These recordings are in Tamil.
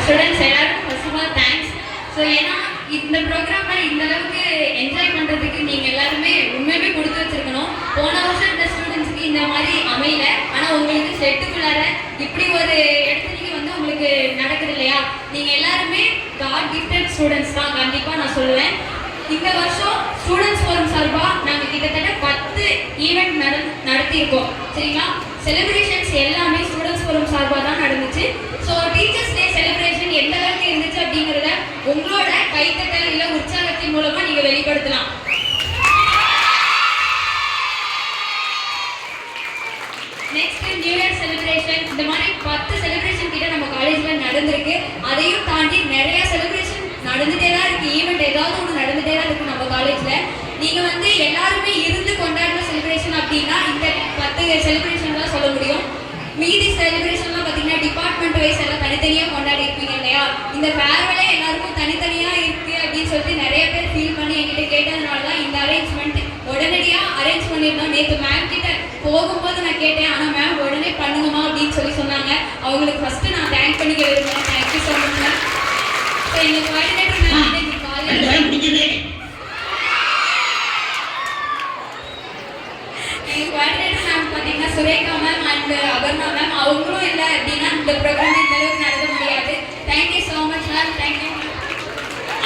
ஸ்டூடெண்ட்ஸ் எல்லாருக்கும் first of all thanks. So ஏன்னா இந்த ப்ரோக்ராமை இந்த அளவுக்கு என்ஜாய் பண்ணுறதுக்கு நீங்கள் எல்லாருமே உண்மையுமே கொடுத்து வச்சிருக்கணும். போன வருஷம் இந்த ஸ்டூடெண்ட்ஸுக்கு இந்த மாதிரி அமையல, ஆனால் உங்களுக்கு செட்டுக்குள்ளார இப்படி ஒரு இடத்துக்கு வந்து உங்களுக்கு நடக்குது இல்லையா? நீங்கள் எல்லாருமே காட் கிஃப்டட் ஸ்டூடெண்ட்ஸ் தான் கண்டிப்பாக நான் சொல்லுவேன். இந்த வருஷம் ஸ்டூடெண்ட்ஸ் ஃபோரம் சார்பாக நாங்கள் கிட்டத்தட்ட 10 ஈவெண்ட் நடத்தியிருக்கோம். சரிங்களா? செலிப்ரேஷன்ஸ் எல்லாமே ஸ்டூடெண்ட்ஸ் ஃபோரம் சார்பாக தான் நடந்துச்சு. ஸோ டீச்சர்ஸ் டே செலிப்ரேஷன் எந்த அளவுக்கு இருந்துச்சு அப்படிங்கிறத உங்களோட கைத்தட்டல் இல்லை உற்சாகத்தின் மூலமாக நீங்கள் வெளிப்படுத்தலாம். நெக்ஸ்ட் நியூ இயர் செலிப்ரேஷன், இந்த மாதிரி 10 செலிப்ரேஷன் கிட்ட நம்ம காலேஜில் நடந்திருக்கு. அதையும் தாண்டி நிறைய செலிப்ரேஷன் நடந்துகிட்டே தான் இருக்குது. ஈவெண்ட் ஏதாவது ஒன்று நடந்துகிட்டே தான் இருக்குது நம்ம காலேஜில். நீங்கள் வந்து எல்லாருமே இருந்து கொண்டாடுற செலிப்ரேஷன் அப்படின்னா இந்த 10 செலிப்ரேஷன் தான் சொல்ல முடியும். மீதி செலிப்ரேஷன்லாம் பார்த்தீங்கன்னா டிபார்ட்மெண்ட் வைஸ் எல்லாம் தனித்தனியாக கொண்டாடி இருப்பீங்க இல்லையா? இந்த ஃபேர்வெலே எல்லாருக்கும் தனித்தனியாக இருக்குது அப்படின்னு சொல்லிட்டு நிறைய பேர் ஃபீல் பண்ணி என்கிட்ட கேட்டதுனால தான் இந்த அரேஞ்ச்மெண்ட் உடனடியாக அரேஞ்ச் பண்ணியிருந்தோம். நேற்று மேம் கிட்ட போகும்போது நான் கேட்டேன், ஆனால் மேம் உடனே பண்ணுங்கம்மா அப்படின்னு சொன்னாங்க. அவங்களுக்கு ஃபஸ்ட்டு நான் தேங்க் பண்ணிக்க விரும்புகிறேன். Thank you so much ma'am. So எங்கள் கோஆர்டினேட்டர் மேம் வந்து எங்கள் காலேஜ் எங்கள் கோஆர்டினேட்டர் மேம் பார்த்தீங்கன்னா Surekha ma'am and Aparna ma'am, அவங்களும் இல்லை அப்படின்னா இந்த ப்ரோக்ராம் இந்த அளவுக்கு நடத்த முடியாது. Thank you so much ma'am. Thank you.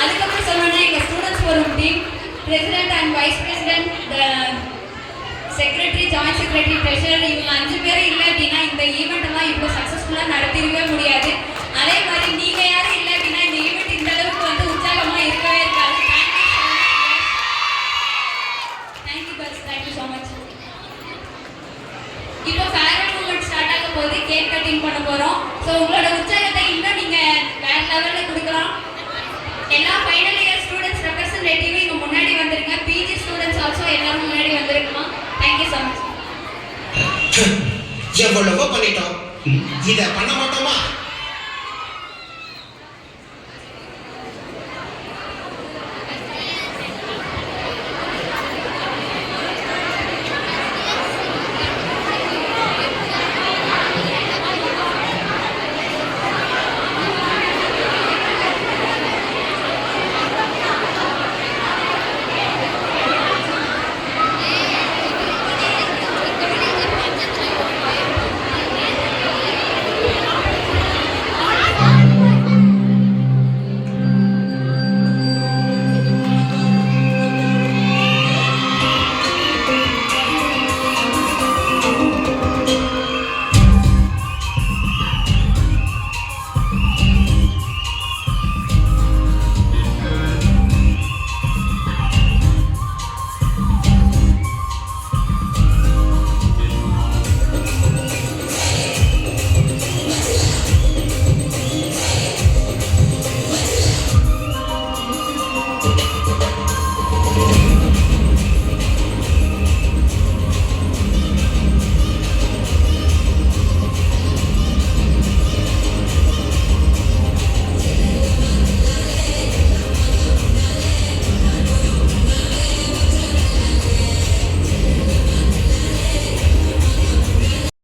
அதுக்கப்புறம் சொல்லணும்னா எங்கள் students forum team president and vice president, secretary, joint secretary, treasurer, இவங்க 5 பேரும் இல்லை அப்படின்னா இந்த ஈவெண்ட்டெல்லாம் இவ்வளோ சக்ஸஸ்ஃபுல்லாக நடத்திருக்கவே முடியாது. அதே மாதிரி நீங்கள் யாரும் இல்லை அப்படின்னா இந்த ஈவெண்ட் இந்த அளவுக்கு வந்து உற்சாகமாக இருக்கவே இருக்காது. Thank you purse. Thank you so much. இப்போ ஃபேர்வெல் மூமெண்ட் ஸ்டார்ட் ஆக போது கேக் கட்டிங் பண்ண போகிறோம். ஸோ உங்களோட உற்சாகத்தை இன்னும் நீங்கள் வேறு லெவலில் கொடுக்கலாம். எல்லா ஃபைனல் இயர் ஸ்டூடெண்ட்ஸ் ரெப்ரசன்டேட்டிவ் இங்கே முன்னாடி வந்துருங்க. பிஜி ஸ்டூடெண்ட்ஸ் ஆல்சோ எல்லாரும் முன்னாடி வந்துருக்கலாம். Thank you so much. எவ்வளவோ பண்ணிட்டோம், இதை பண்ண மாட்டோமா?